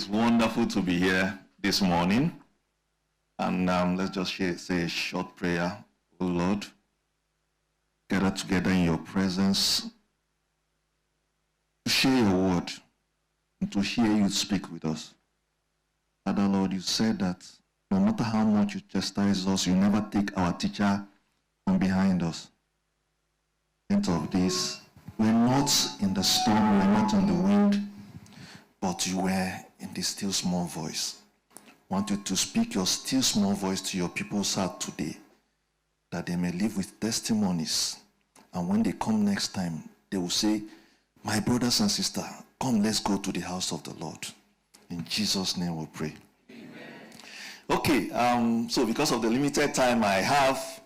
It's wonderful to be here this morning. And let's just say a short prayer. Oh Lord, gather together in your presence to share your word and to hear you speak with us. Father Lord, you said that no matter how much you chastise us, you never take our teacher from behind us. Think of this. We're not in the storm, we're not in the wind, but you were in the still small voice. I want you to speak your still small voice to your people's heart today, that they may live with testimonies. And when they come next time, they will say, my brothers and sisters, come, let's go to the house of the Lord. In Jesus' name we pray. Amen. Okay, so because of the limited time I have,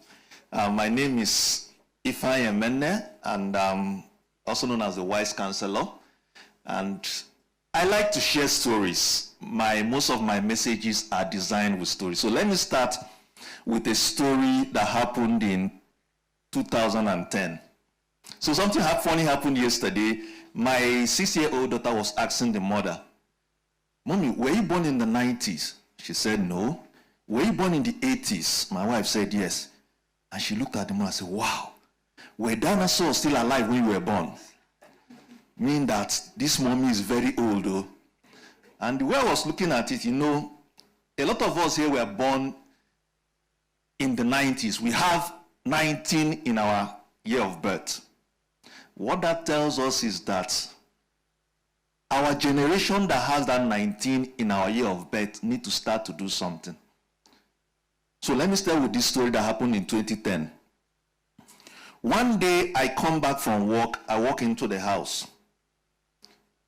my name is Ifeanyi Emenne, and also known as the Wise Counselor. And I like to share stories. Most of my messages are designed with stories. So let me start with a story that happened in 2010. So something funny happened yesterday. My 6-year-old daughter was asking the mother, Mommy, were you born in the 90s? She said, no. Were you born in the 80s? My wife said, yes. And she looked at the mother and said, wow, were dinosaurs still alive when you were born? Meaning that this mommy is very old, though. And the way I was looking at it, a lot of us here were born in the 90s. We have 19 in our year of birth. What that tells us is that our generation that has that 19 in our year of birth need to start to do something. So let me start with this story that happened in 2010. One day I come back from work, I walk into the house.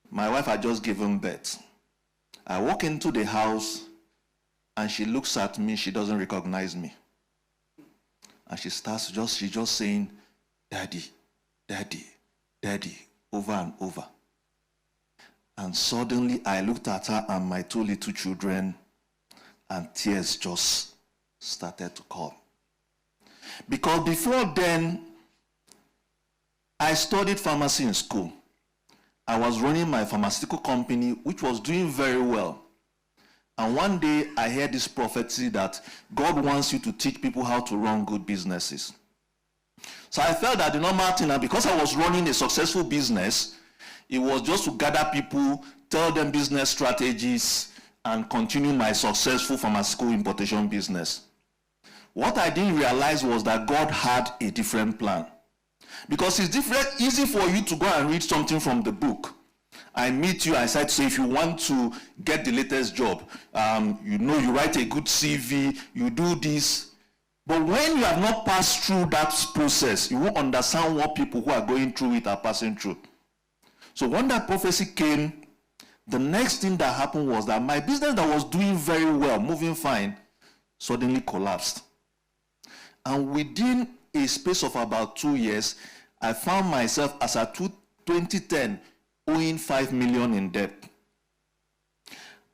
My wife had just given birth. I walk into the house and she looks at me, she doesn't recognize me. And she's just saying, Daddy, Daddy, Daddy, over and over. And suddenly I looked at her and my 2 little children, and tears just started to come. Because before then, I studied pharmacy in school. I was running my pharmaceutical company, which was doing very well. And one day I heard this prophecy that God wants you to teach people how to run good businesses. So I felt that the normal thing, and because I was running a successful business, it was just to gather people, tell them business strategies, and continue my successful pharmaceutical importation business. What I didn't realize was that God had a different plan. Because it's easy for you to go and read something from the book. I meet you, I said, so if you want to get the latest job, you write a good CV, you do this. But when you have not passed through that process, you won't understand what people who are going through it are passing through. So when that prophecy came, the next thing that happened was that my business that was doing very well, moving fine, suddenly collapsed. And within a space of about 2 years, I found myself as at 2010 owing 5 million in debt.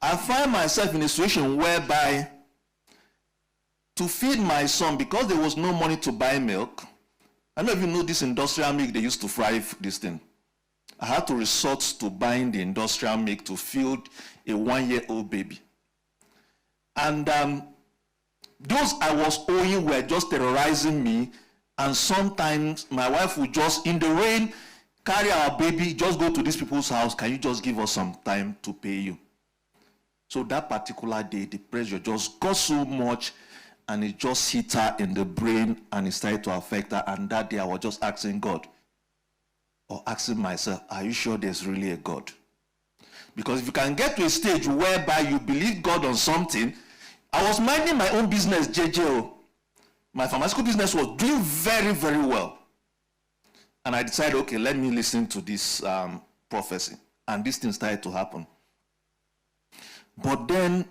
I find myself in a situation whereby to feed my son, because there was no money to buy milk, I don't know if you know this industrial milk they used to fry this thing. I had to resort to buying the industrial milk to feed a 1-year-old baby. And those I was owing were just terrorizing me. And sometimes my wife would just, in the rain, carry our baby, just go to these people's house. Can you just give us some time to pay you? So that particular day, the pressure just got so much, and it just hit her in the brain, and it started to affect her. And that day, I was just asking God, or asking myself, are you sure there's really a God? Because if you can get to a stage whereby you believe God on something, I was minding my own business, JJO. My pharmaceutical business was doing very, very well. And I decided, okay, let me listen to this prophecy. And this thing started to happen. But then,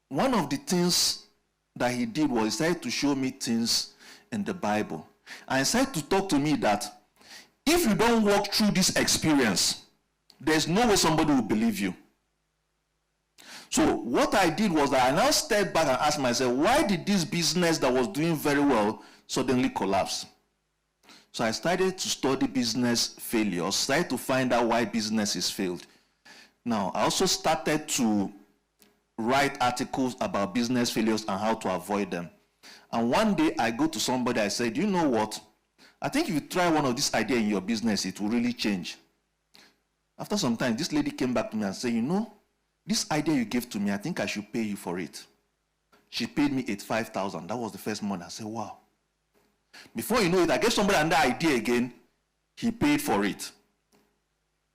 one of the things that he did was he started to show me things in the Bible. And he started to talk to me that if you don't walk through this experience, there's no way somebody will believe you. So what I did was that I now stepped back and asked myself, why did this business that was doing very well suddenly collapse? So I started to study business failures, started to find out why businesses failed. Now, I also started to write articles about business failures and how to avoid them. And one day I go to somebody, I said, you know what? I think if you try one of these ideas in your business, it will really change. After some time, this lady came back to me and said, you know, this idea you gave to me, I think I should pay you for it. She paid me $85,000. That was the first month. I said, wow. Before you know it, I gave somebody another idea again. He paid for it.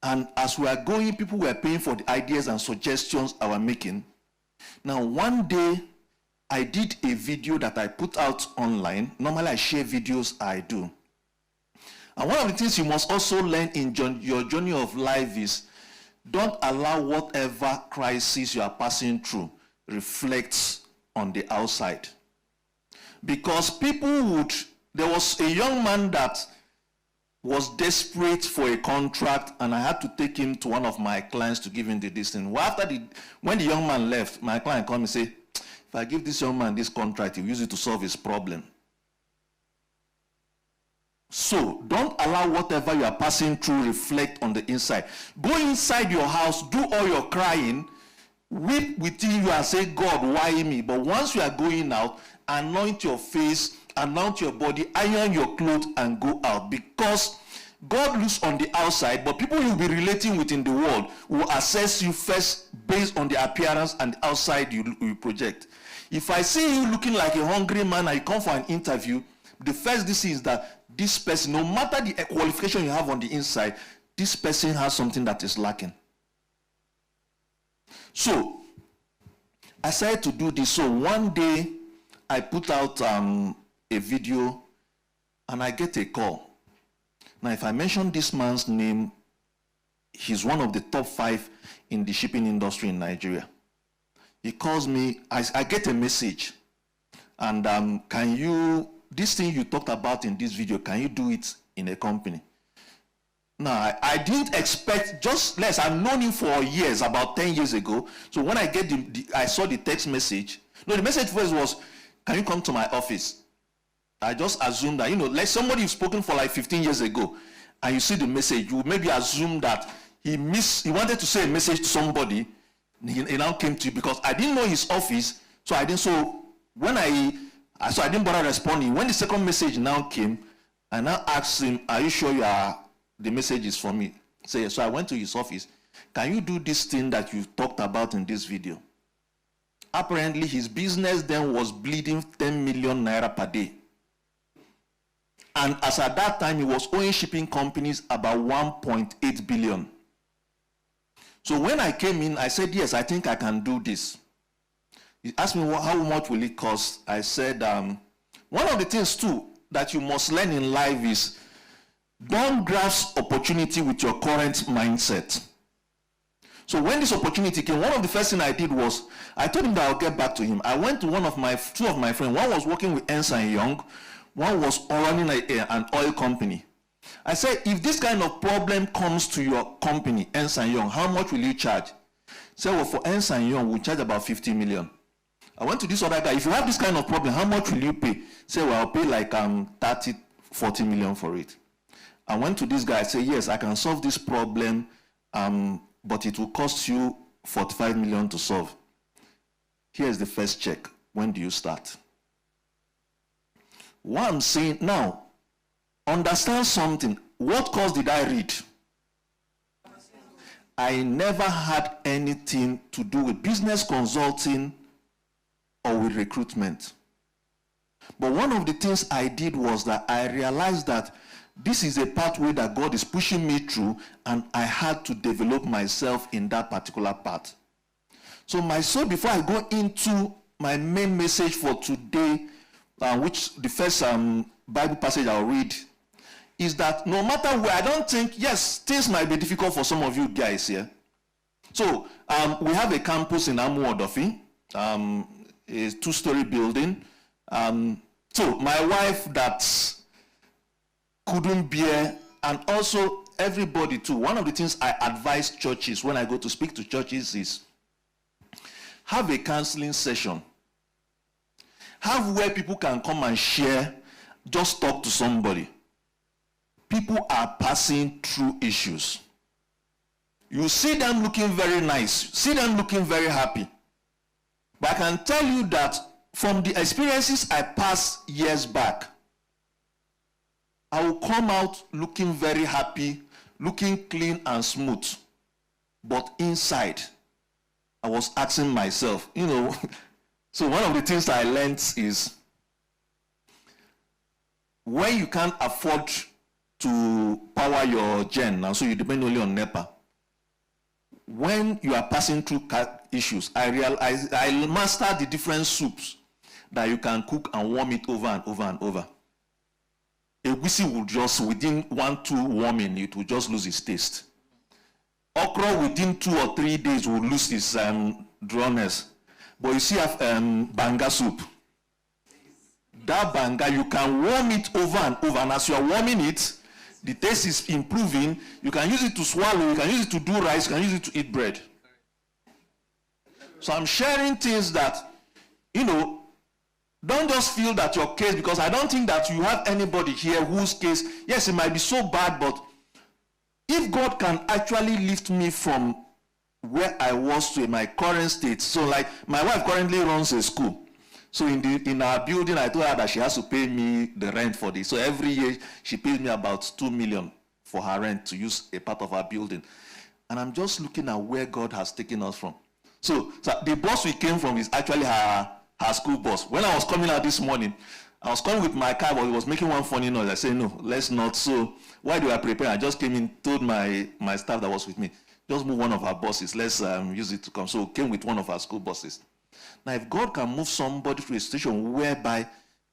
And as we are going, people were paying for the ideas and suggestions I was making. Now, one day, I did a video that I put out online. Normally, I share videos I do. And one of the things you must also learn in your journey of life is don't allow whatever crisis you are passing through reflects on the outside. Because people would, there was a young man that was desperate for a contract, and I had to take him to one of my clients to give him the distance. Well, when the young man left, my client called me and said, if I give this young man this contract, he'll use it to solve his problem. So, don't allow whatever you are passing through reflect on the inside. Go inside your house, do all your crying, weep within you and say, God, why me? But once you are going out, anoint your face, anoint your body, iron your clothes, and go out. Because God looks on the outside, but people you'll be relating with in the world will assess you first based on the appearance and the outside you project. If I see you looking like a hungry man and you come for an interview, the first thing is that this person, no matter the qualification you have on the inside, this person has something that is lacking. So, I started to do this. So one day, I put out a video and I get a call. Now, if I mention this man's name, he's one of the top 5 in the shipping industry in Nigeria. He calls me, I get a message. And can you, this thing you talked about in this video, can you do it in a company? Now, I didn't expect, just less, I've known him for years, about 10 years ago. So when I get I saw the text message. No, the message first was, can you come to my office? I just assumed that, like somebody you've spoken for like 15 years ago, and you see the message, you maybe assume that he wanted to say a message to somebody, he now came to you, because I didn't know his office, so I didn't bother responding. When the second message now came, I now asked him, are you sure the message is for me? So I went to his office. Can you do this thing that you talked about in this video? Apparently, his business then was bleeding 10 million naira per day. And as at that time, he was owing shipping companies about 1.8 billion. So when I came in, I said, yes, I think I can do this. He asked me, how much will it cost? I said, one of the things too that you must learn in life is don't grasp opportunity with your current mindset. So when this opportunity came, one of the first things I did was, I told him that I'll get back to him. I went to two of my friends. One was working with Emenne, one was running an oil company. I said, if this kind of problem comes to your company, Emenne, how much will you charge? He said, well, for Emenne, we'll charge about 50 million. I went to this other guy, if you have this kind of problem, how much will you pay? He said, well, I'll pay like 30, 40 million for it. I went to this guy, I said, yes, I can solve this problem, but it will cost you 45 million to solve. Here's the first check. When do you start? What I'm saying now, understand something. What course did I read? I never had anything to do with business consulting or with recruitment. But one of the things I did was that I realized that this is a pathway that God is pushing me through, and I had to develop myself in that particular path. So before I go into my main message for today, which the first Bible passage I'll read, is that no matter where, I don't think, yes, things might be difficult for some of you guys here. So we have a campus in Amu Odofi, a 2-story building. So my wife that couldn't bear, and also everybody too. One of the things I advise churches when I go to speak to churches is have a counseling session. Have where people can come and share, just talk to somebody. People are passing through issues. You see them looking very nice, see them looking very happy. But I can tell you that from the experiences I passed years back, I will come out looking very happy, looking clean and smooth. But inside, I was asking myself, so one of the things I learned is when you can't afford to power your gen, and so you depend only on NEPA, when you are passing through issues, I mastered the different soups that you can cook and warm it over and over and over. Egusi will just, within 1-2 warming, it will just lose its taste. Okra within 2 or 3 days will lose its drawness. But you see, banga soup. That banga, you can warm it over and over, and as you are warming it, the taste is improving. You can use it to swallow, you can use it to do rice, you can use it to eat bread. So I'm sharing things that, don't just feel that your case, because I don't think that you have anybody here whose case, yes, it might be so bad, but if God can actually lift me from where I was to my current state. So like my wife currently runs a school. So in our building, I told her that she has to pay me the rent for this. So every year she pays me about 2 million for her rent to use a part of our building. And I'm just looking at where God has taken us from. So the bus we came from is actually her school bus. When I was coming out this morning, I was coming with my car, but it was making one funny noise. I said, no, let's not. So while they were preparing, I just came in, told my staff that was with me, just move one of our buses. Let's use it to come. So came with one of our school buses. Now, if God can move somebody to a situation whereby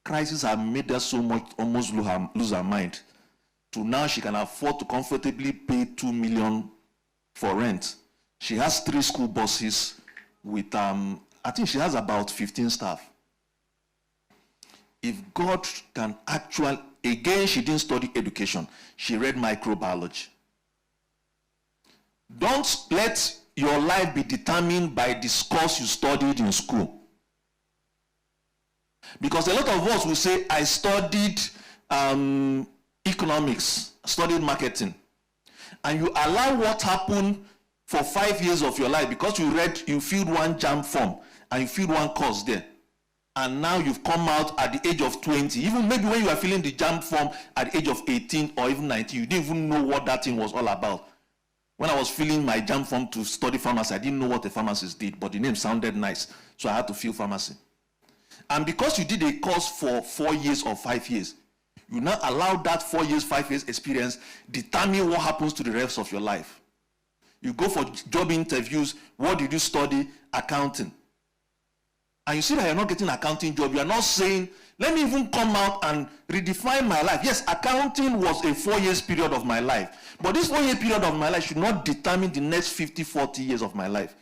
crisis have made her so much, almost lose her mind, to now she can afford to comfortably pay 2 million for rent. She has 3 school buses with, I think she has about 15 staff. If God can actually, again, she didn't study education. She read microbiology. Don't let your life be determined by the course you studied in school. Because a lot of us will say, I studied economics, studied marketing. And you allow what happened for 5 years of your life because you filled one JAMB form and you filled one course there. And now you've come out at the age of 20. Even maybe when you were filling the JAMB form at the age of 18 or even 19, you didn't even know what that thing was all about. When I was filling my JAMB form to study pharmacy, I didn't know what a pharmacist did, but the name sounded nice, so I had to fill pharmacy. And because you did a course for 4 years or 5 years, you now allow that 4 years, 5 years experience determine what happens to the rest of your life. You go for job interviews. What did you study? Accounting. And you see that you're not getting an accounting job. You're not saying, let me even come out and redefine my life. Yes, accounting was a 4 years period of my life. But this 4 year period of my life should not determine the next 50, 40 years of my life.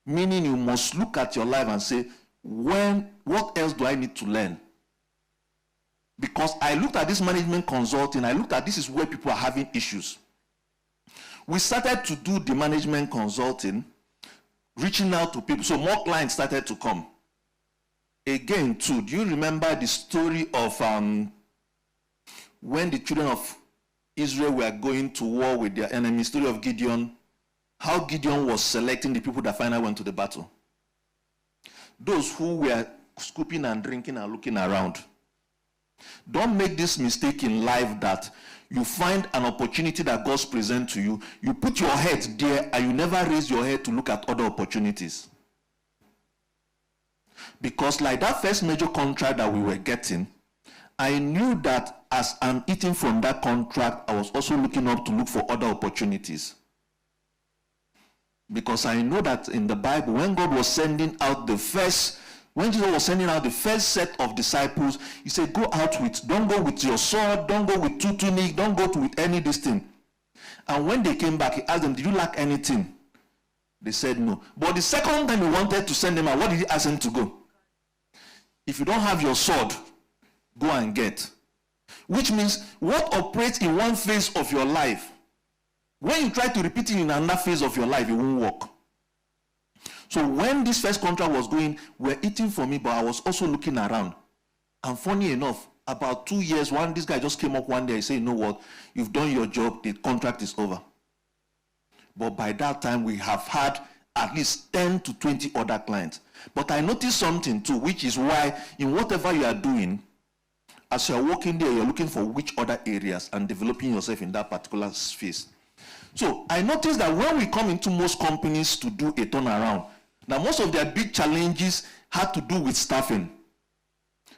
Meaning you must look at your life and say, what else do I need to learn? Because I looked at this management consulting, I looked at this is where people are having issues. We started to do the management consulting, reaching out to people, so more clients started to come. Again, too, do you remember the story of when the children of Israel were going to war with their enemy, story of Gideon, how Gideon was selecting the people that finally went to the battle? Those who were scooping and drinking and looking around. Don't make this mistake in life that you find an opportunity that God's present to you, you put your head there and you never raise your head to look at other opportunities. Because like that first major contract that we were getting, I knew that as I'm eating from that contract, I was also looking up to look for other opportunities. Because I know that in the Bible, when God was sending out when Jesus was sending out the first set of disciples, he said, go out with, don't go with your sword, don't go with 2 tunics, don't go with any this thing. And when they came back, he asked them, did you lack anything? They said no. But the second time he wanted to send them out, what did he ask them to go? If you don't have your sword, go and get. Which means what operates in one phase of your life, when you try to repeat it in another phase of your life, it won't work. So when this first contract was going, we were eating for me, but I was also looking around. And funny enough, about 2 years, this guy just came up one day and said, you know what, you've done your job, the contract is over. But by that time, we have had at least 10 to 20 other clients. But I noticed something too, which is why in whatever you are doing, as you're working there, you're looking for which other areas and developing yourself in that particular space. So I noticed that when we come into most companies to do a turnaround, now most of their big challenges had to do with staffing.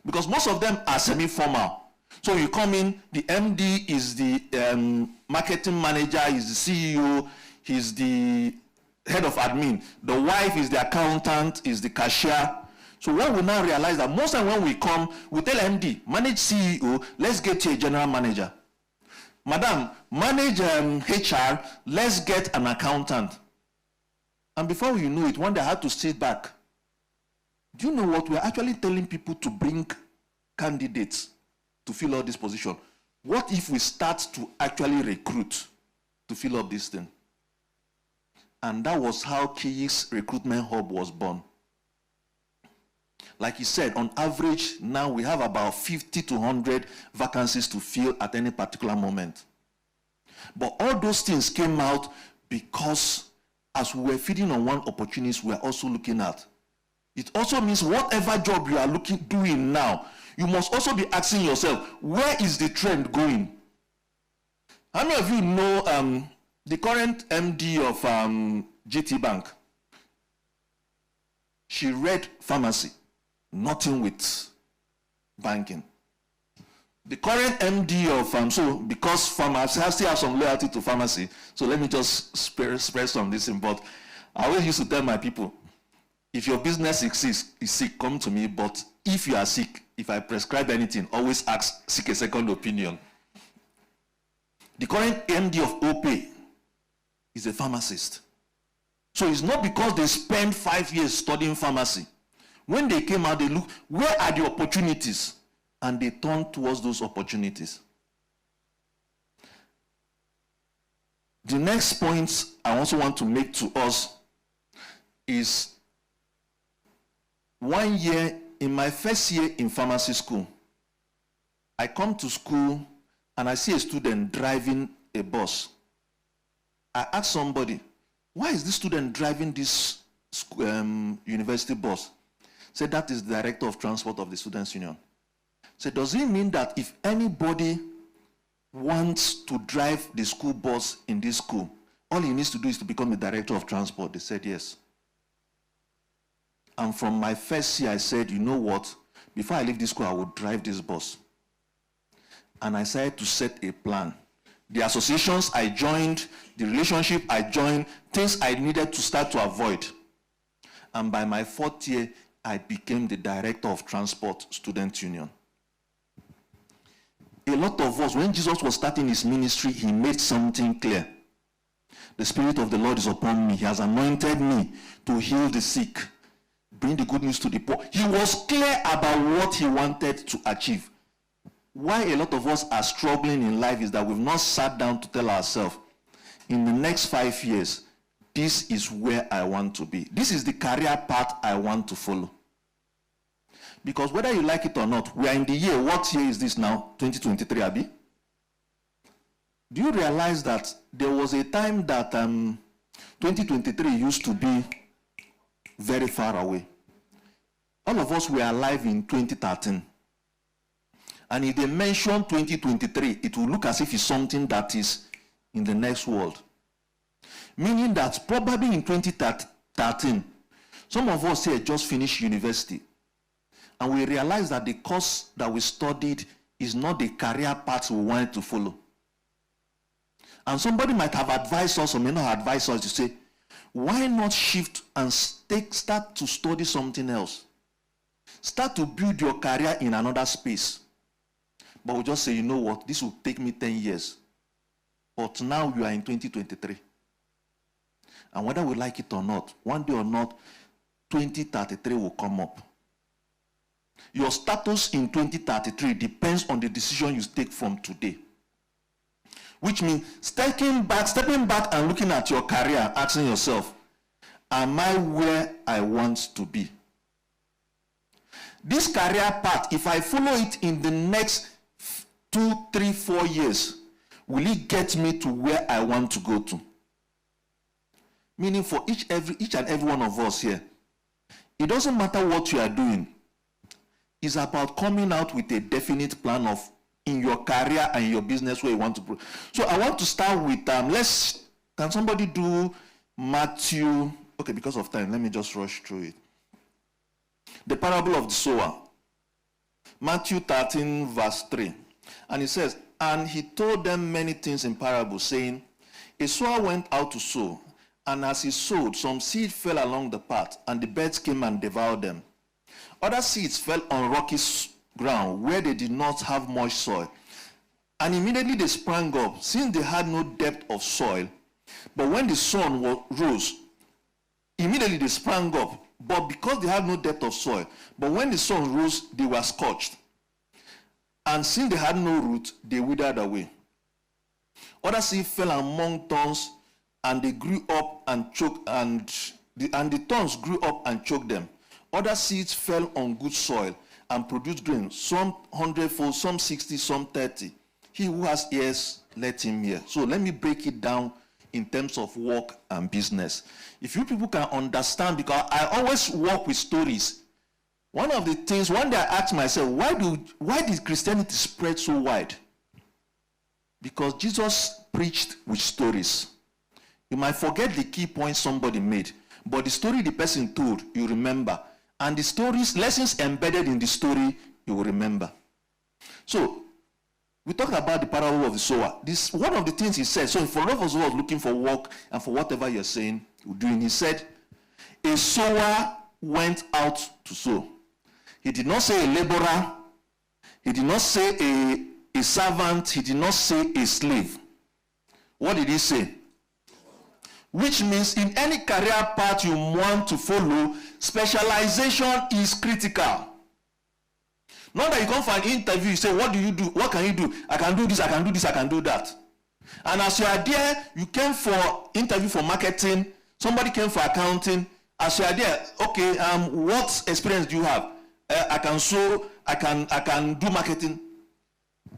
Because most of them are semi-formal. So you come in, the MD is the marketing manager, is the CEO, he's the head of admin. The wife is the accountant, is the cashier. So what we now realize that most of when we come, we tell MD, manage CEO, let's get you a general manager. Madam, manage HR, let's get an accountant. And before you know it, one day I had to sit back. Do you know what? We're actually telling people to bring candidates to fill out this position. What if we start to actually recruit to fill up this thing? And that was how Ikoyi's recruitment hub was born. Like he said, on average, now we have about 50 to 100 vacancies to fill at any particular moment. But all those things came out because as we were feeding on one opportunity, we are also looking at. It also means whatever job you are doing now, you must also be asking yourself, where is the trend going? How many of you know the current MD of GT Bank? She read pharmacy, nothing with banking. The current MD of, so because pharmacy, I still have some loyalty to pharmacy, so let me just spread some of this in, but I always used to tell my people, if your business is sick, come to me, but if you are sick, if I prescribe anything, always seek a second opinion. The current MD of OPE is a pharmacist. So it's not because they spent 5 years studying pharmacy. When they came out, they looked, where are the opportunities? And they turned towards those opportunities. The next point I also want to make to us is 1 year, in my first year in pharmacy school, I come to school and I see a student driving a bus. I ask somebody, why is this student driving this university bus? Said, that is the director of transport of the Students' Union. Said, does it mean that if anybody wants to drive the school bus in this school, all he needs to do is to become the director of transport? They said, yes. And from my first year, I said, you know what? Before I leave this school, I will drive this bus. And I started to set a plan. The associations I joined, the relationship I joined, things I needed to start to avoid. And by my 4th year, I became the director of transport Student Union. A lot of us, when Jesus was starting his ministry, he made something clear. The Spirit of the Lord is upon me. He has anointed me to heal the sick, bring the good news to the poor. He was clear about what he wanted to achieve. Why a lot of us are struggling in life is that we've not sat down to tell ourselves, in the next 5 years, this is where I want to be. This is the career path I want to follow. Because whether you like it or not, we are in the year, what year is this now? 2023, Abi? Do you realize that there was a time that 2023 used to be very far away? All of us were alive in 2013. And if they mention 2023, it will look as if it's something that is in the next world. Meaning that probably in 2013, some of us here just finished university. And we realized that the course that we studied is not the career path we wanted to follow. And somebody might have advised us or may not advise us to say, why not shift and start to study something else? Start to build your career in another space. But we just say, you know what, this will take me 10 years. But now you are in 2023. And whether we like it or not, one day or not, 2033 will come up. Your status in 2033 depends on the decision you take from today. Which means stepping back and looking at your career, asking yourself, am I where I want to be? This career path, if I follow it in the next 2, 3, 4 years, will it get me to where I want to go to? Meaning for each and every one of us here, it doesn't matter what you are doing. It's about coming out with a definite plan of in your career and your business where you want to. So I want to start with, can somebody do Matthew? Okay, because of time, let me just rush through it. The parable of the sower. Matthew 13 verse 3. And it says, and he told them many things in parables, saying, a sower went out to sow, and as he sowed, some seed fell along the path, and the birds came and devoured them. Other seeds fell on rocky ground, where they did not have much soil. And immediately they sprang up, since they had no depth of soil. But when the sun rose, immediately they sprang up, but because they had no depth of soil. But when the sun rose, they were scorched. And since they had no root, they withered away. Other seed fell among thorns, and they grew up and choked, and the thorns grew up and choked them. Other seeds fell on good soil and produced grain, some 100-fold, some 60, some 30. He who has ears, let him hear. So let me break it down in terms of work and business. If you people can understand, because I always work with stories. One of the things, one day I asked myself, why did Christianity spread so wide? Because Jesus preached with stories. You might forget the key points somebody made, but the story the person told, you remember. And the stories, lessons embedded in the story, you will remember. So, we talked about the parable of the sower. This one of the things he said. So for all of us who are looking for work and for whatever you're saying, you're doing, he said, a sower went out to sow. He did not say a laborer. He did not say a servant. He did not say a slave. What did he say? Which means in any career path you want to follow, specialization is critical. Not that you come for an interview, you say, what do you do? What can you do? I can do this, I can do this, I can do that. And as you are there, you came for interview for marketing, somebody came for accounting. As you are there, okay, what experience do you have? I can sew, I can do marketing.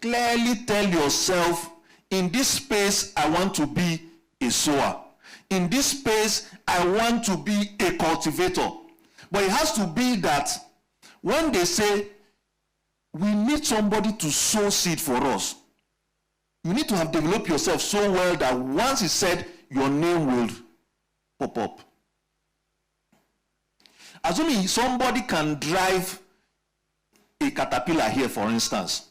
Clearly tell yourself, in this space, I want to be a sower. In this space, I want to be a cultivator. But it has to be that when they say, we need somebody to sow seed for us, you need to have developed yourself so well that once it's said, your name will pop up. Assuming somebody can drive a caterpillar here, for instance,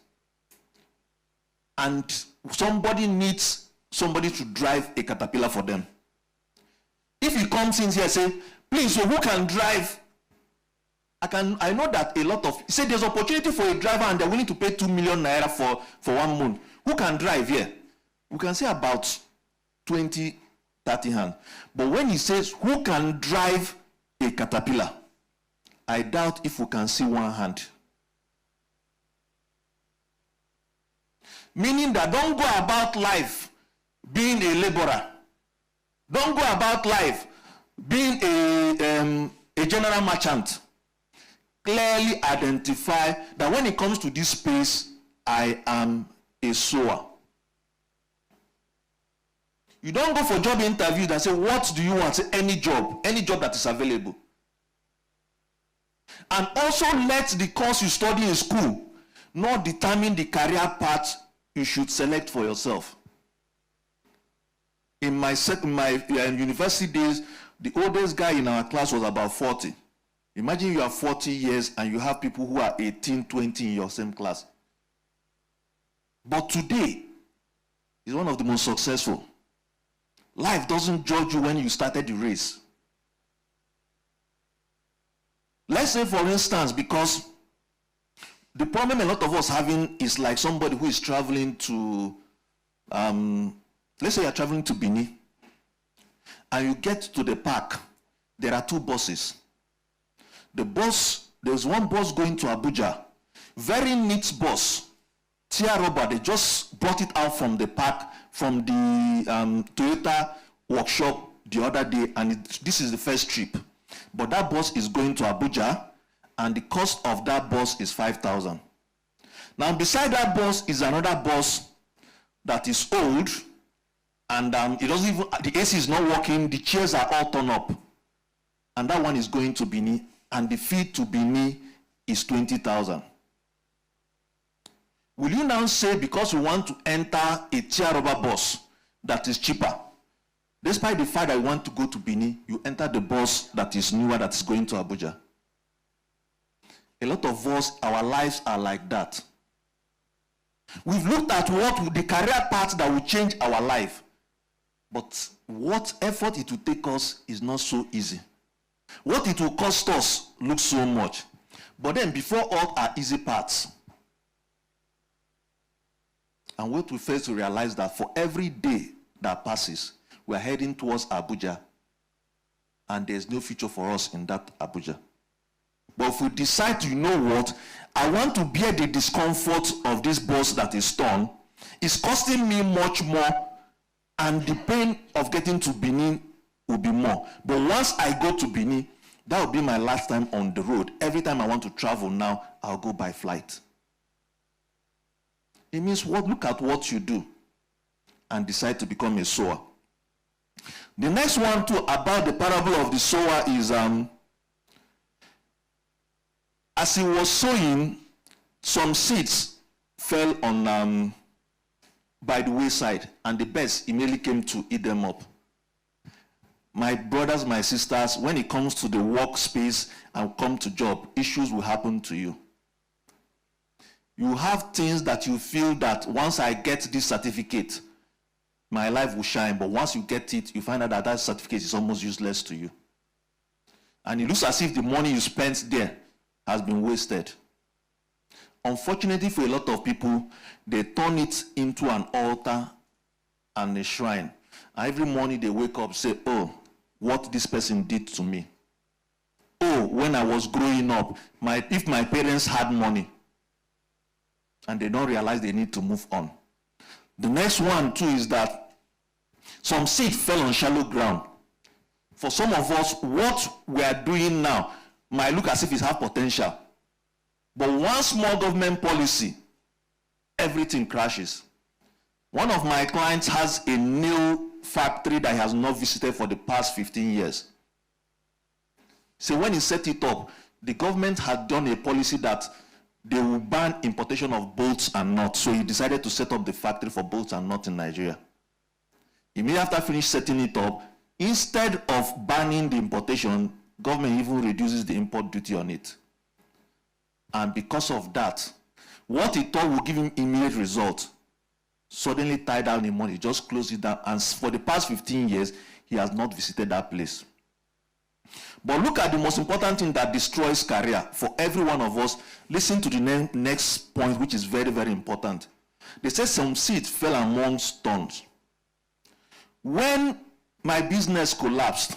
and somebody needs somebody to drive a caterpillar for them. If he comes in here and say, please, so who can drive? I know that a lot of, say there's opportunity for a driver and they're willing to pay 2 million naira for 1 month. Who can drive here? We can say about 20, 30 hands. But when he says, who can drive a caterpillar? I doubt if we can see 1 hand. Meaning that don't go about life being a laborer. Don't go about life being a general merchant. Clearly identify that when it comes to this space, I am a sower. You don't go for job interviews and say, what do you want? Say, any job that is available. And also let the course you study in school not determine the career path you should select for yourself. In my university days, the oldest guy in our class was about 40. Imagine you are 40 years and you have people who are 18, 20 in your same class. But today is one of the most successful. Life doesn't judge you when you started the race. Let's say, for instance, because the problem a lot of us having is like somebody who is traveling to, let's say you're traveling to Benin, and you get to the park, there are 2 buses. There's one bus going to Abuja, very neat bus, tear rubber, they just brought it out from the park, from the Toyota workshop the other day, and this is the first trip. But that bus is going to Abuja, and the cost of that bus is 5,000. Now beside that bus is another bus that is old, And it doesn't even, the AC is not working, the chairs are all torn up. And that one is going to Benin, and the fee to Benin is 20,000. Will you now say because you want to enter a tier rubber bus that is cheaper, despite the fact that you want to go to Benin, you enter the bus that is newer, that is going to Abuja? A lot of us, our lives are like that. We've looked at what the career path that will change our life, but what effort it will take us is not so easy. What it will cost us looks so much. But then before all are easy paths, and what we fail to realize that for every day that passes, we are heading towards Abuja, and there's no future for us in that Abuja. But if we decide to, you know what, I want to bear the discomfort of this bus that is torn, it's costing me much more, and the pain of getting to Benin will be more. But once I go to Benin, that will be my last time on the road. Every time I want to travel now, I'll go by flight. It means what? Look at what you do and decide to become a sower. The next one too about the parable of the sower is as he was sowing, some seeds fell on by the wayside, and the birds immediately came to eat them up. My brothers, my sisters, when it comes to the workspace and come to job, issues will happen to you. You have things that you feel that once I get this certificate, my life will shine, but once you get it, you find out that that certificate is almost useless to you. And it looks as if the money you spent there has been wasted. Unfortunately for a lot of people, they turn it into an altar and a shrine. And every morning they wake up and say, oh, what this person did to me. Oh, when I was growing up, if my parents had money. And they don't realize they need to move on. The next one too is that some seed fell on shallow ground. For some of us, what we are doing now might look as if it has potential. But one small government policy, everything crashes. One of my clients has a new factory that he has not visited for the past 15 years. So when he set it up, the government had done a policy that they will ban importation of bolts and nuts. So he decided to set up the factory for bolts and nuts in Nigeria. Immediately after finished setting it up, instead of banning the importation, government even reduces the import duty on it. And because of that, what he thought would give him immediate result, suddenly tied down in money, just closed it down. And for the past 15 years, he has not visited that place. But look at the most important thing that destroys career for every one of us. Listen to the next point, which is very, very important. They say some seeds fell among stones. When my business collapsed,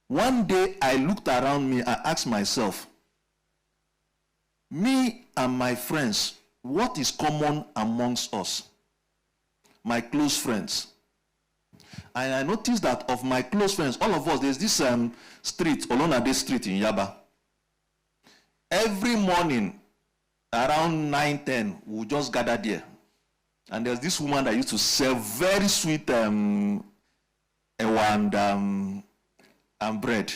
one day I looked around me and asked myself, me and my friends, what is common amongst us? My close friends. And I noticed that of my close friends, all of us, there's this street, Olonade Street in Yaba. Every morning, around 9-10, we'll just gather there. And there's this woman that used to sell very sweet ewa and bread.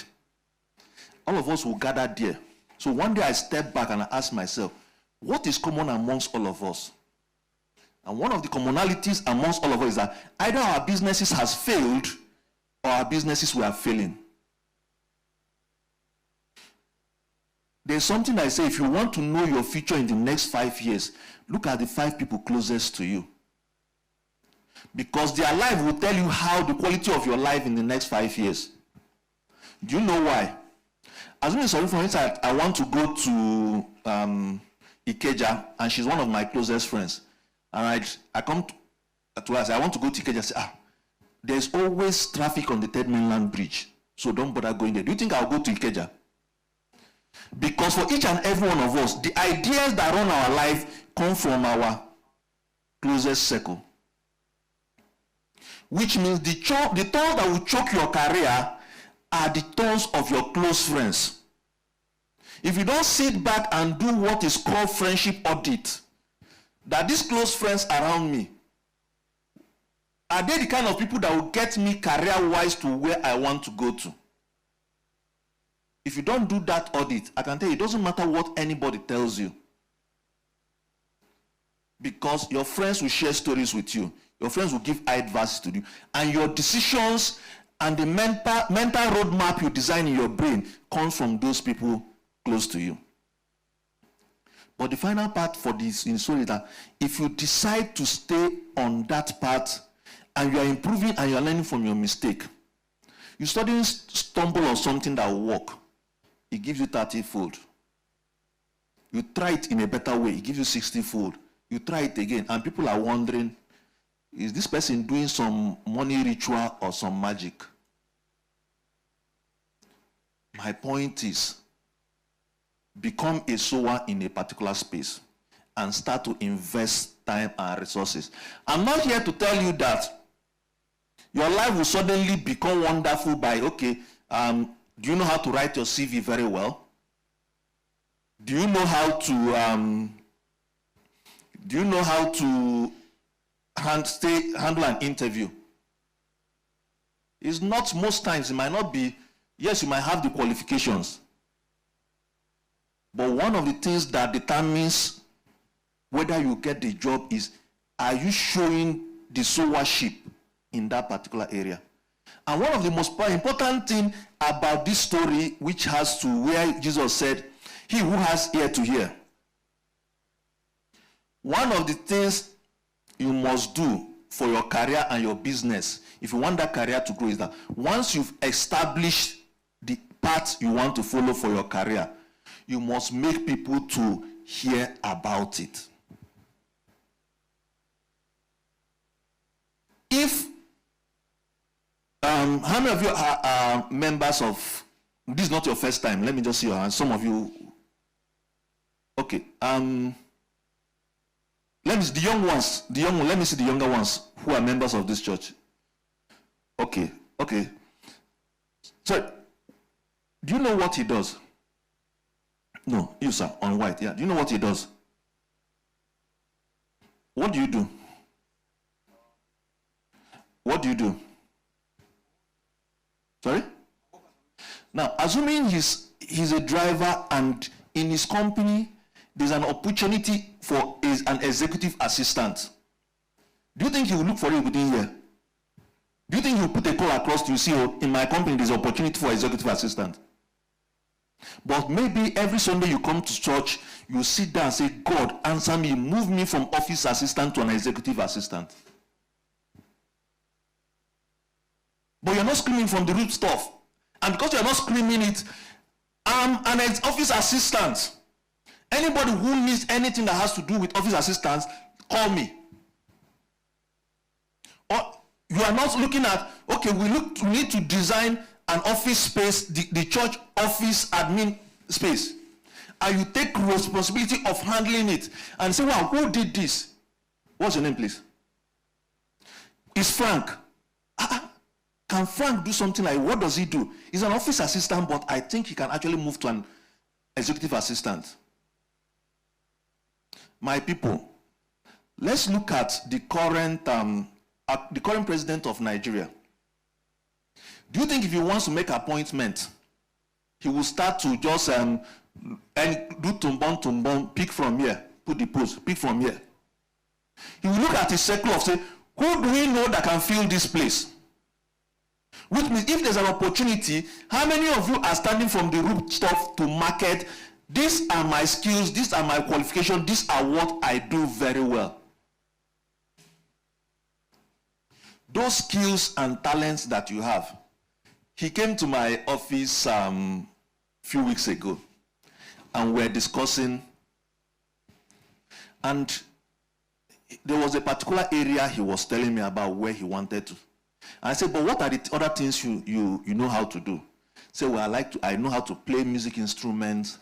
All of us will gather there. So one day I stepped back and I asked myself, what is common amongst all of us? And one of the commonalities amongst all of us is that either our businesses has failed or our businesses were failing. There's something I say, if you want to know your future in the next 5 years, look at the 5 people closest to you. Because their life will tell you how the quality of your life in the next 5 years. Do you know why? As soon as, for instance, I want to go to Ikeja, and she's one of my closest friends. And I come to her, I want to go to Ikeja, and say, there's always traffic on the Third Mainland Bridge, so don't bother going there. Do you think I'll go to Ikeja? Because for each and every one of us, the ideas that run our life come from our closest circle. Which means the thorns that will choke your career are the thorns of your close friends. If you don't sit back and do what is called friendship audit, that these close friends around me, Are they the kind of people that will get me career-wise to where I want to go to? If you don't do that audit, I can tell you, it doesn't matter what anybody tells you. Because your friends will share stories with you. Your friends will give advice to you. And your decisions and the mental roadmap you design in your brain comes from those people close to you. But the final part for this in story is that if you decide to stay on that path and you are improving and you are learning from your mistake, you suddenly stumble on something that will work. It gives you 30-fold. You try it in a better way, it gives you 60-fold. You try it again, and people are wondering, is this person doing some money ritual or some magic? My point is, become a sower in a particular space and start to invest time and resources. I'm not here to tell you that your life will suddenly become wonderful by, okay, do you know how to write your CV very well? Do you know how to handle an interview? It's not, most times it might not be, yes, you might have the qualifications. But one of the things that determines whether you get the job is, are you showing the sowership in that particular area? And one of the most important things about this story, which has to where Jesus said, he who has ear to hear. One of the things you must do for your career and your business, if you want that career to grow, is that once you've established the path you want to follow for your career, you must make people to hear about it. If how many of you are members of, this is not your first time, let me just see your hands. Some of you, okay. Let me see the young ones, let me see the younger ones who are members of this church. Okay. So, do you know what he does? No, you sir, on white, yeah. Do you know what he does? What do you do? What do you do? Sorry? Now, assuming he's a driver and in his company, there's an opportunity for an executive assistant. Do you think he will look for it within here? Do you think he'll put a call across to you, see, oh, in my company, there's an opportunity for executive assistant? But maybe every Sunday you come to church, you sit down and say, God, answer me, move me from office assistant to an executive assistant. But you're not screaming from the root stuff. And because you're not screaming it, I'm an office assistant. Anybody who needs anything that has to do with office assistants, call me. Or you are not looking at, okay, we need to design an office space, the church office admin space. And you take responsibility of handling it and say, wow, who did this? What's your name, please? It's Frank. Can Frank do something like, what does he do? He's an office assistant, but I think he can actually move to an executive assistant. My people, let's look at the current president of Nigeria. Do you think if he wants to make appointment, he will start to just and do tumbon, pick from here, put the post, pick from here? He will look at his circle of say, who do we know that can fill this place? Which means if there's an opportunity, how many of you are standing from the root stuff to market? These are my skills, these are my qualifications, these are what I do very well. Those skills and talents that you have. He came to my office a few weeks ago, and we're discussing, and there was a particular area he was telling me about where he wanted to. And I said, but what are the other things you know how to do? He said, well, I know how to play music instruments.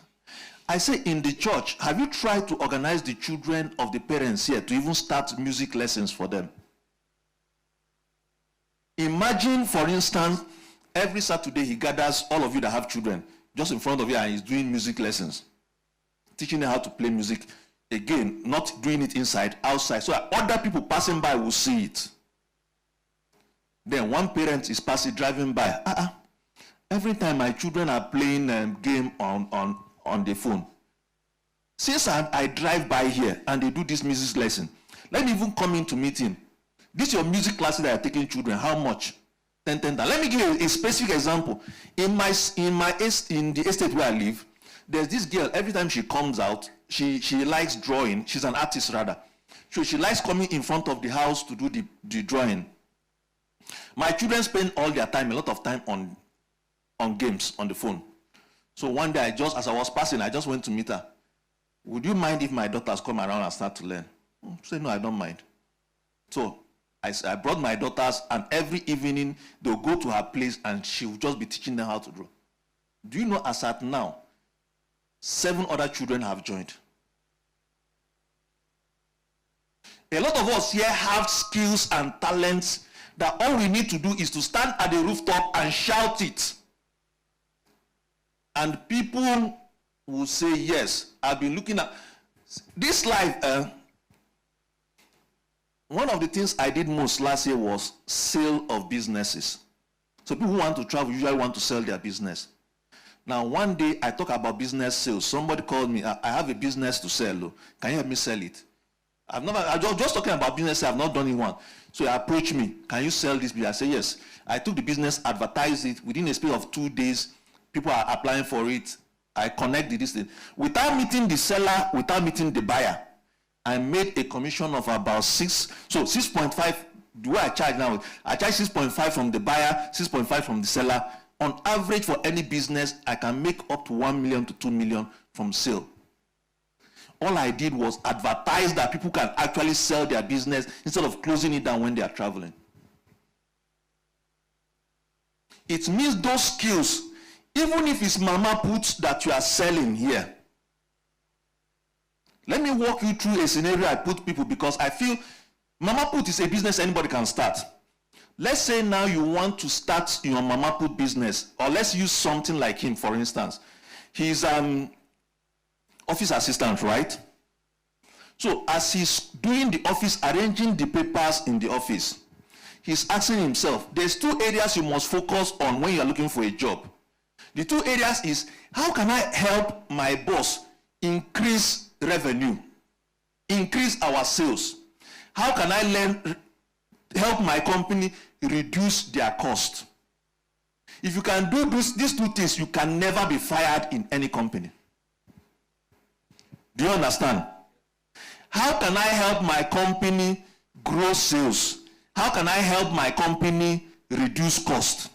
I say, in the church, have you tried to organize the children of the parents here to even start music lessons for them? Imagine, for instance, every Saturday he gathers all of you that have children just in front of you and he's doing music lessons, teaching them how to play music. Again, not doing it inside, outside, so that other people passing by will see it. Then one parent is passing, driving by. Every time my children are playing game on the phone. Since I drive by here and they do this music lesson, let me even come in to meet him. This is your music classes that are taking children. How much? 10. Let me give you a specific example. In the estate where I live, there's this girl. Every time she comes out, she likes drawing. She's an artist rather. So she likes coming in front of the house to do the drawing. My children spend all their time, a lot of time on games on the phone. So one day, as I was passing, I just went to meet her. Would you mind if my daughters come around and start to learn? She said, no, I don't mind. So I brought my daughters, and every evening they'll go to her place and she will just be teaching them how to draw. Do you know, as at now, 7 other children have joined. A lot of us here have skills and talents that all we need to do is to stand at the rooftop and shout it. And people will say, yes, I've been looking at this life. One of the things I did most last year was sale of businesses. So people who want to travel usually want to sell their business. Now, one day I talk about business sales. Somebody called me, I have a business to sell. Can you help me sell it? I'm just talking about business, I've not done it one. So he approached me, can you sell this business? I said, yes. I took the business, advertised it. Within a space of 2 days, people are applying for it. I connected this thing. Without meeting the seller, without meeting the buyer, I made a commission of about 6.5. The way I charge now, I charge 6.5 from the buyer, 6.5 from the seller. On average, for any business, I can make up to 1 million to 2 million from sale. All I did was advertise that people can actually sell their business instead of closing it down when they are traveling. It means those skills, even if it's mama puts that you are selling here. Let me walk you through a scenario I put people, because I feel mama put is a business anybody can start. Let's say now you want to start your mama put business, or let's use something like him, for instance. He's office assistant, right? So as he's doing the office, arranging the papers in the office, he's asking himself, there's 2 areas you must focus on when you're looking for a job. The 2 areas is, how can I help my boss increase revenue, increase our sales? How can I help my company reduce their cost? If you can do these 2 things, you can never be fired in any company. Do you understand? How can I help my company grow sales? How can I help my company reduce cost?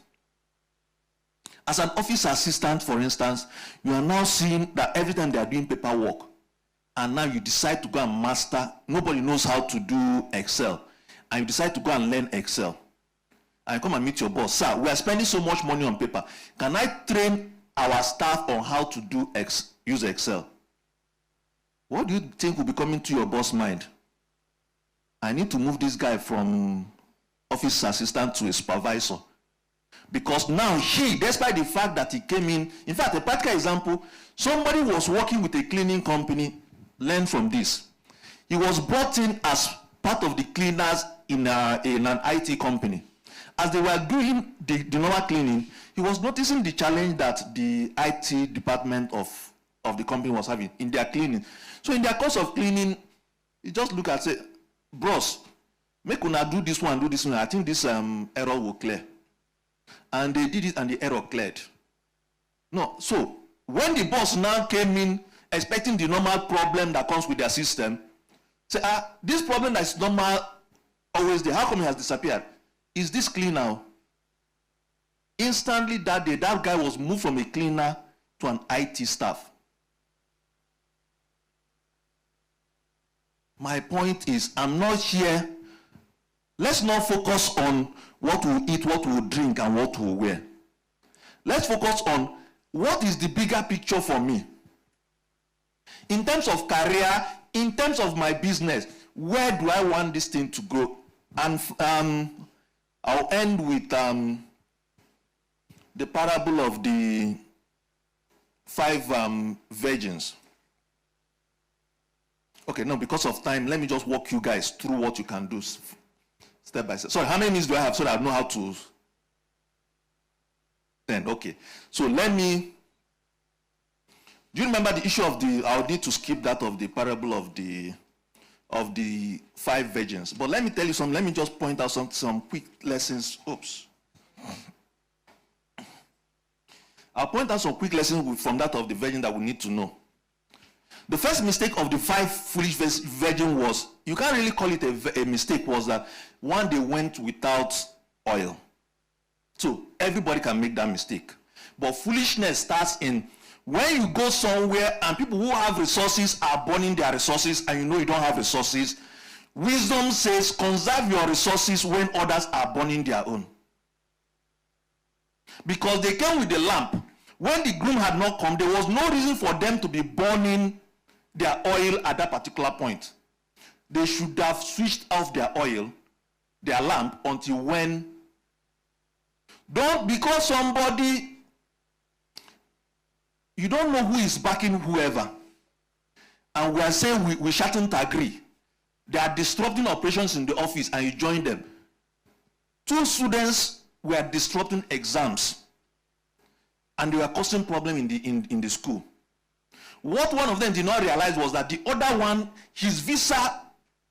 As an office assistant, for instance, you are now seeing that every time they are doing paperwork, and now you decide to go and master, nobody knows how to do Excel, and you decide to go and learn Excel. And you come and meet your boss. Sir, we are spending so much money on paper. Can I train our staff on how to use Excel? What do you think will be coming to your boss' mind? I need to move this guy from office assistant to a supervisor. Because now he, despite the fact that he came in fact, a practical example, somebody was working with a cleaning company, learn from this. He was brought in as part of the cleaners in an IT company. As they were doing the normal cleaning, he was noticing the challenge that the IT department of the company was having in their cleaning. So in their course of cleaning, he just look and say, bros, make una do this one, I think this error will clear. And they did it and the error cleared. No, so when the boss now came in expecting the normal problem that comes with their system, say, this problem that's normal always there, how come it has disappeared? Is this clean now? Instantly that day, that guy was moved from a cleaner to an IT staff. My point is, I'm not here. Let's not focus on what we'll eat, what we'll drink, and what we'll wear. Let's focus on what is the bigger picture for me. In terms of career, in terms of my business, where do I want this thing to go? And I'll end with the parable of the 5 virgins. Okay, no, because of time, let me just walk you guys through what you can do. Step by step. Sorry, how many minutes do I have so that I know how to? 10. Okay. So let me. Do you remember the issue of the? I'll need to skip that of the parable of the 5 virgins. But let me tell you something. Let me just point out some quick lessons. Oops. I'll point out some quick lessons from that of the virgin that we need to know. The first mistake of the 5 foolish virgins was, you can't really call it a mistake, was that one, they went without oil. So everybody can make that mistake. But foolishness starts in when you go somewhere and people who have resources are burning their resources and you know you don't have resources. Wisdom says conserve your resources when others are burning their own. Because they came with the lamp. When the groom had not come, there was no reason for them to be burning their oil at that particular point. They should have switched off their oil, their lamp, until when. Don't, because somebody, you don't know who is backing whoever. And we are saying we shouldn't agree. They are disrupting operations in the office and you join them. 2 students were disrupting exams and they were causing problem in the school. What one of them did not realize was that the other one, his visa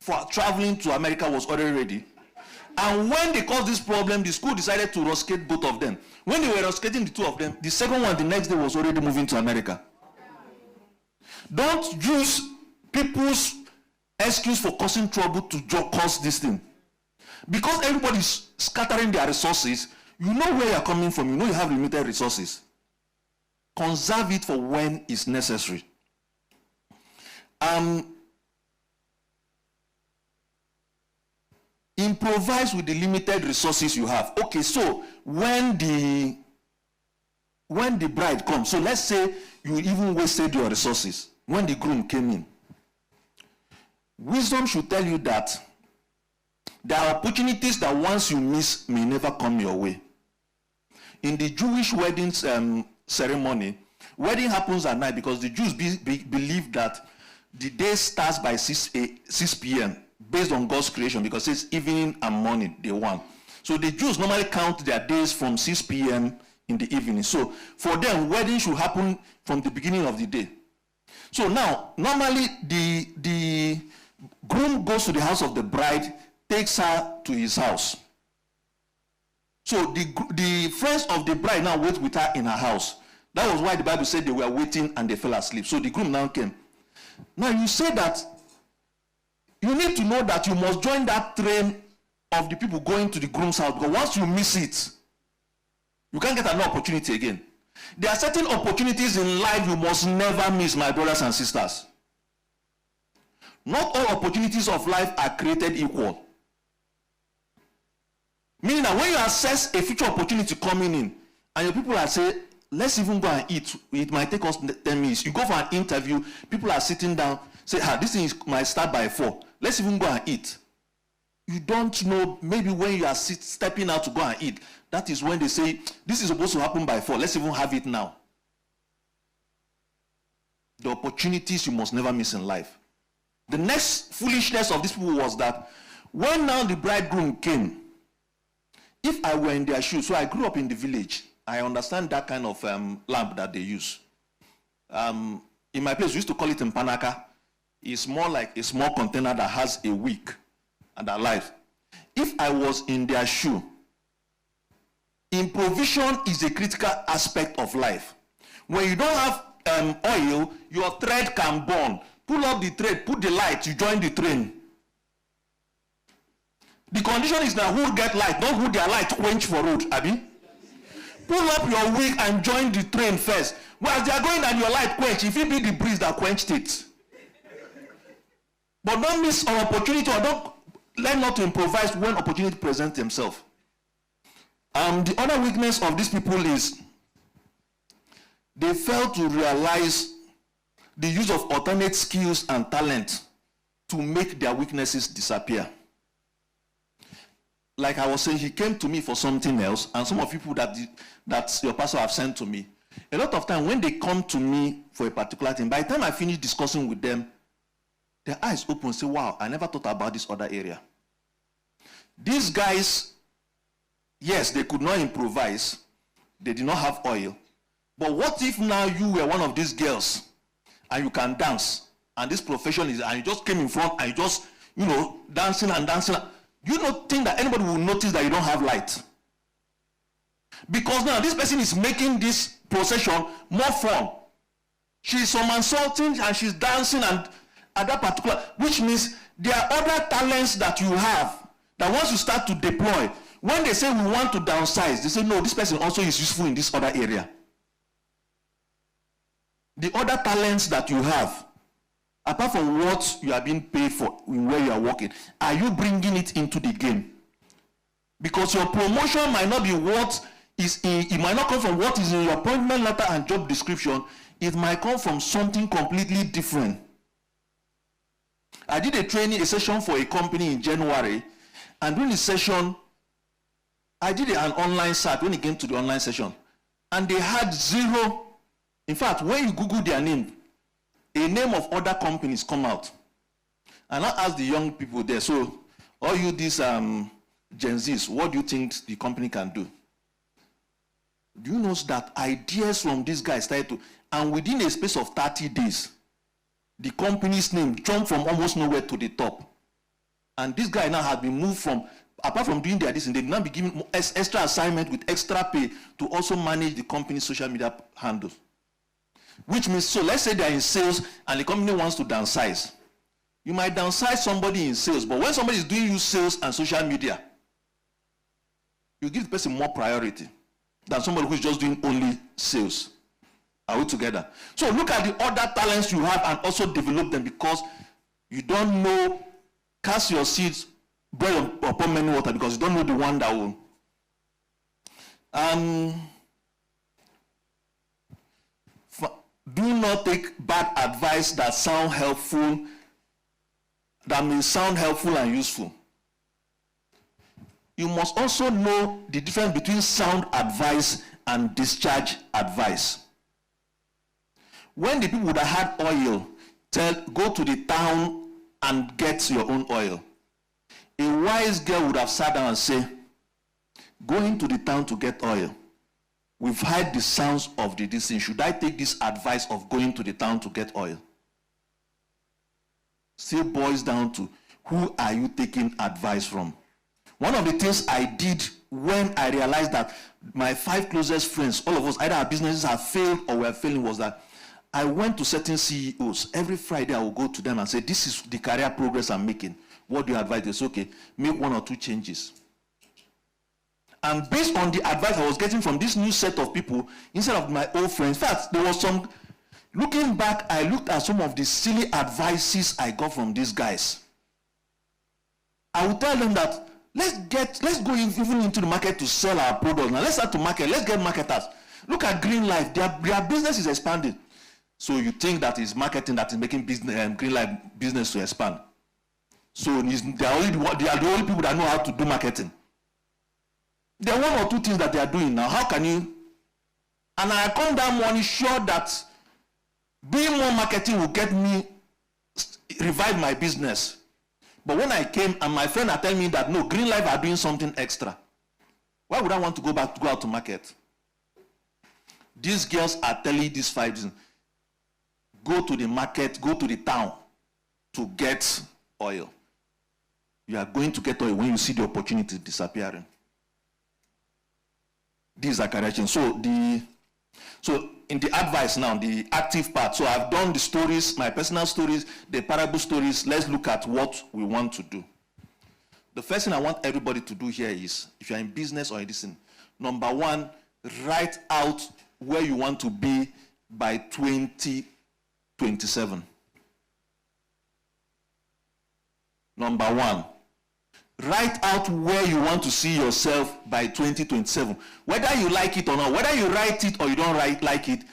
for traveling to America was already ready. And when they caused this problem, the school decided to rusticate both of them. When they were rusticating the 2 of them, the second one the next day was already moving to America. Don't use people's excuse for causing trouble to cause this thing. Because everybody's scattering their resources, you know where you're coming from, you know you have limited resources. Conserve it for when it's necessary. Improvise with the limited resources you have. Okay, so when the bride comes, so let's say you even wasted your resources when the groom came in. Wisdom should tell you that there are opportunities that once you miss may never come your way. In the Jewish wedding ceremony, wedding happens at night because the Jews believe that the day starts by 6 p.m. based on God's creation, because it's evening and morning, day 1. So the Jews normally count their days from 6 p.m. in the evening. So for them, wedding should happen from the beginning of the day. So now, normally the groom goes to the house of the bride, takes her to his house. So the friends of the bride now wait with her in her house. That was why the Bible said they were waiting and they fell asleep. So the groom now came. Now you say that you need to know that you must join that train of the people going to the groom's house, because once you miss it, you can't get another opportunity again. There are certain opportunities in life you must never miss, my brothers and sisters. Not all opportunities of life are created equal. Meaning that when you assess a future opportunity coming in, and your people are saying, let's even go and eat, it might take us 10 minutes. You go for an interview, people are sitting down, say, this thing might start by 4. Let's even go and eat. You don't know, maybe when you are stepping out to go and eat, that is when they say, this is supposed to happen by 4. Let's even have it now. The opportunities you must never miss in life. The next foolishness of these people was that when now the bridegroom came, if I were in their shoes, so I grew up in the village, I understand that kind of lamp that they use. In my place, we used to call it mpanaka. It's more like a small container that has a wick and a light. If I was in their shoe, improvisation is a critical aspect of life. When you don't have oil, your thread can burn. Pull up the thread, put the light, you join the train. The condition is now who get light, not who their light quench for road, Abi. Pull up your wick and join the train first. While they are going and your light quench, if it be the breeze that quenched it. But don't miss an opportunity, or don't learn not to improvise when opportunity presents themselves. The other weakness of these people is they fail to realize the use of alternate skills and talent to make their weaknesses disappear. Like I was saying, he came to me for something else, and some of people that your pastor have sent to me, a lot of time when they come to me for a particular thing, by the time I finish discussing with them, their eyes open and say, wow, I never thought about this other area. These guys, yes, they could not improvise. They did not have oil. But what if now you were one of these girls and you can dance, and this profession is, and you just came in front and you just, dancing and dancing. You don't think that anybody will notice that you don't have light? Because now this person is making this procession more fun. She's somersaulting and she's dancing, and at that particular, which means there are other talents that you have that once you start to deploy, when they say we want to downsize, they say no, this person also is useful in this other area. The other talents that you have, apart from what you are being paid for where you are working, are you bringing it into the game? Because your promotion might not be what is in, it might not come from what is in your appointment letter and job description. It might come from something completely different. I did a session for a company in January, and during the session, I did an online search when it came to the online session, and they had zero. In fact, when you Google their name, a name of other companies come out. And I asked the young people there, so all you these Gen Zs, what do you think the company can do? Do you know that ideas from these guys started to, and within a space of 30 days, the company's name jumped from almost nowhere to the top. And this guy now has been moved from, apart from doing their this, and they've now been given extra assignment with extra pay to also manage the company's social media handles. Which means, so let's say they're in sales and the company wants to downsize. You might downsize somebody in sales, but when somebody is doing you sales and social media, you give the person more priority than somebody who is just doing only sales. Are we together? So look at the other talents you have and also develop them, because you don't know, cast your seeds, bread upon many water, because you don't know the one that will. Do not take bad advice that sound helpful, that may sound helpful and useful. You must also know the difference between sound advice and discharge advice. When the people that had oil go to the town and get your own oil, a wise girl would have sat down and say, going to the town to get oil. We've heard the sounds of the distance. Should I take this advice of going to the town to get oil? Still boils down to, who are you taking advice from? One of the things I did when I realized that my 5 closest friends, all of us, either our businesses have failed or were failing, was that I went to certain CEOs. Every Friday I will go to them and say, this is the career progress I'm making. What do you advise? They say, okay, make 1 or 2 changes. And based on the advice I was getting from this new set of people, instead of my old friends, in fact, there was some, looking back, I looked at some of the silly advices I got from these guys. I would tell them that, let's go even into the market to sell our products. Now let's start to market, let's get marketers. Look at Green Life, their business is expanding. So you think that is marketing that is making business, Green Life business to expand. So they are the only people that know how to do marketing. There are 1 or 2 things that they are doing now. How can you? And I come down morning sure that doing more marketing will get me, revive my business. But when I came and my friend are telling me that no, Green Life are doing something extra, why would I want to go out to market? These girls are telling you these 5 reasons. Go to the market, go to the town to get oil. You are going to get oil when you see the opportunity disappearing. These are corrections. So in the advice now, the active part. So I've done the stories, my personal stories, the parable stories. Let's look at what we want to do. The first thing I want everybody to do here is, if you're in business or in this thing, number 1, write out where you want to be by 2027. Number 1. Write out where you want to see yourself by 2027. Whether you like it or not, whether you write it or you don't write it,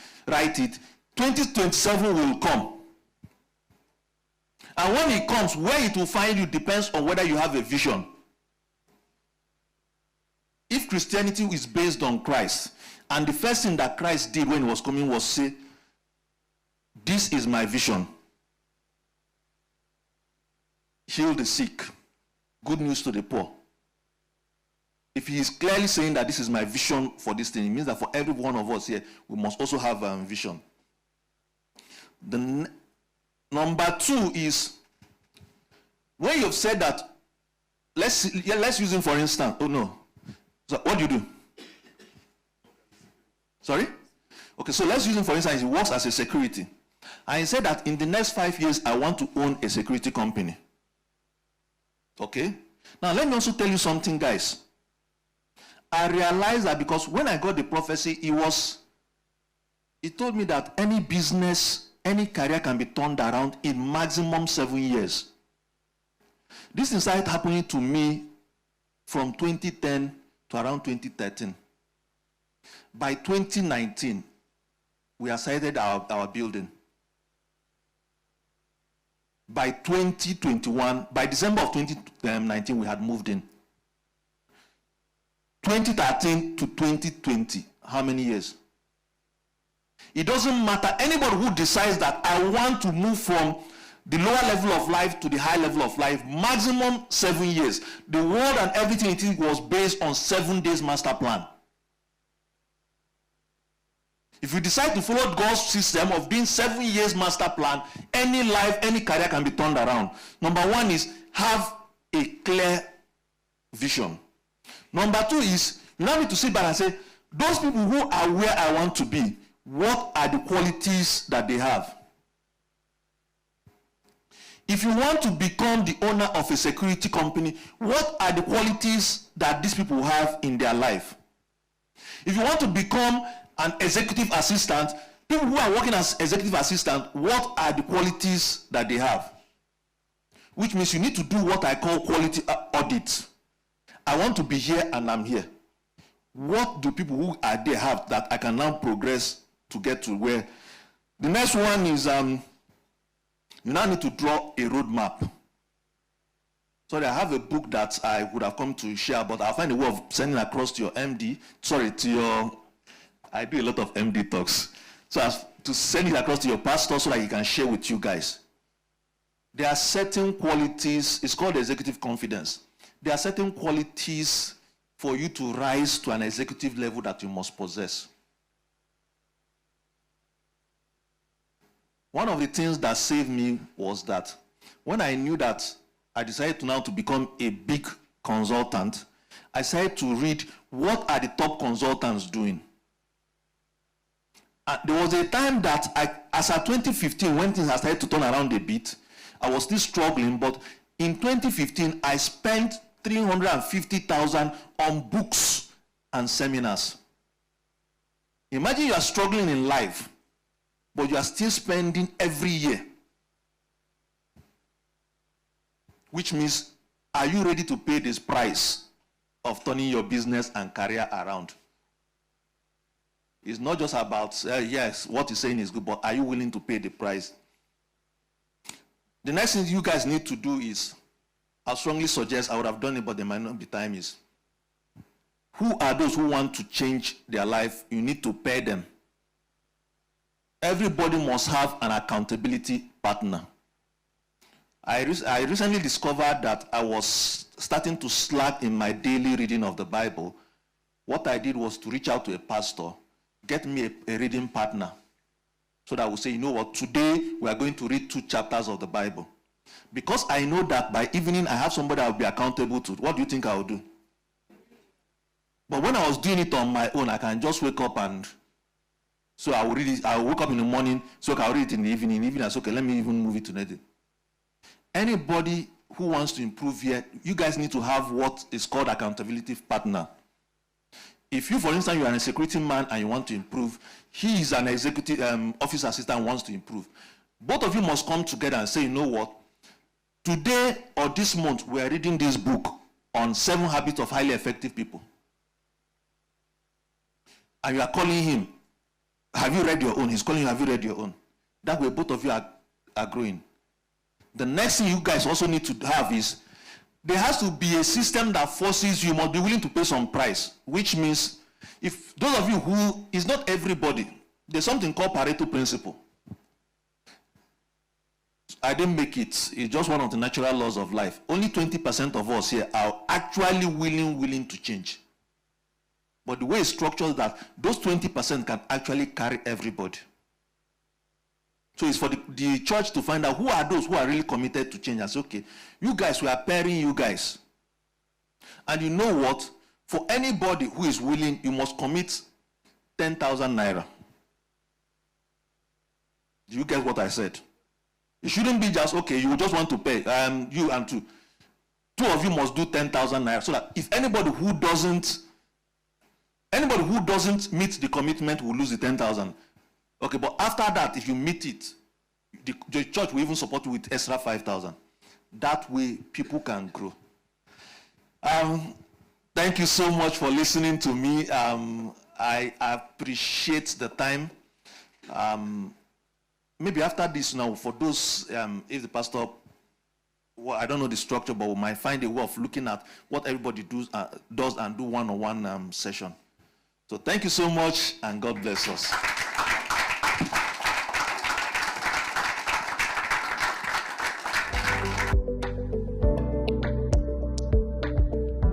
2027 will come. And when it comes, where it will find you depends on whether you have a vision. If Christianity is based on Christ, and the first thing that Christ did when he was coming was say, this is my vision. Heal the sick. Good news to the poor. if he is clearly saying that this is my vision for this thing, it means that for every one of us here, we must also have a vision. The number 2 is, when you've said that, let's use him for instance. Oh no. So what do you do? Sorry? Okay, so let's use him for instance. He works as a security. And he said that in the next 5 years, I want to own a security company. Okay? Now, let me also tell you something, guys. I realized that because when I got the prophecy, he told me that any business, any career can be turned around in maximum 7 years. This started happening to me from 2010 to around 2013. By 2019, we have started our building. By 2021, by December of 2019, we had moved in. 2013 to 2020, how many years? It doesn't matter. Anybody who decides that I want to move from the lower level of life to the high level of life, maximum 7 years. The world and everything it was based on 7 days master plan. If you decide to follow God's system of doing 7 years master plan, any life, any career can be turned around. Number 1 is have a clear vision. Number 2 is, you now need to sit back and say, those people who are where I want to be, what are the qualities that they have? If you want to become the owner of a security company, what are the qualities that these people have in their life? If you want to become an executive assistant, people who are working as executive assistant, what are the qualities that they have? Which means you need to do what I call quality audit. I want to be here and I'm here. What do people who are there have that I can now progress to get to where? The next one is you now need to draw a roadmap. Sorry, I have a book that I would have come to share, but I'll find a way of sending across to your MD. Sorry, to your, I do a lot of MD talks. So as to send it across to your pastor so that he can share with you guys. There are certain qualities, it's called executive confidence. There are certain qualities for you to rise to an executive level that you must possess. One of the things that saved me was that when I knew that I decided to now to become a big consultant, I started to read what are the top consultants doing. And there was a time that as at 2015, when things had started to turn around a bit, I was still struggling, but in 2015, I spent $350,000 on books and seminars. Imagine you are struggling in life, but you are still spending every year. Which means, are you ready to pay this price of turning your business and career around? It's not just about, yes, what you're saying is good, but are you willing to pay the price? The next thing you guys need to do is, I strongly suggest, I would have done it, but there might not be time, is, who are those who want to change their life? You need to pair them. Everybody must have an accountability partner. I recently discovered that I was starting to slack in my daily reading of the Bible. What I did was to reach out to a pastor, get me a reading partner, so that I would say, you know what, today we are going to read 2 chapters of the Bible. Because I know that by evening I have somebody I will be accountable to. What do you think I will do? But when I was doing it on my own, I can just wake up and, so I will read it. I will wake up in the morning, so I will read it in the evening. In the evening I say, okay, let me even move it to next day. Anybody who wants to improve here, you guys need to have what is called accountability partner. If you, for instance, you are a security man and you want to improve, he is an executive office assistant and wants to improve. Both of you must come together and say, you know what, today or this month we are reading this book on 7 habits of highly effective people. And you are calling him, have you read your own? He's calling you, have you read your own? That way both of you are growing. The next thing you guys also need to have is, there has to be a system that forces you must be willing to pay some price, which means, if those of you who, it's not everybody, there's something called Pareto principle. I didn't make it. It's just one of the natural laws of life. Only 20% of us here are actually willing to change. But the way it's structured is that those 20% can actually carry everybody. So it's for the church to find out who are those who are really committed to change. I say, okay, you guys, we are pairing you guys. And you know what? For anybody who is willing, you must commit 10,000 naira. Do you get what I said? It shouldn't be just, okay, you just want to pay, you and two. Two of you must do 10,000 naira. So that if anybody who doesn't meet the commitment will lose the 10,000. Okay, but after that, if you meet it, the church will even support you with extra 5,000. That way, people can grow. Thank you so much for listening to me. I appreciate the time. Maybe after this now, for those, if the pastor, well, I don't know the structure, but we might find a way of looking at what everybody does and do one-on-one session. So thank you so much, and God bless us.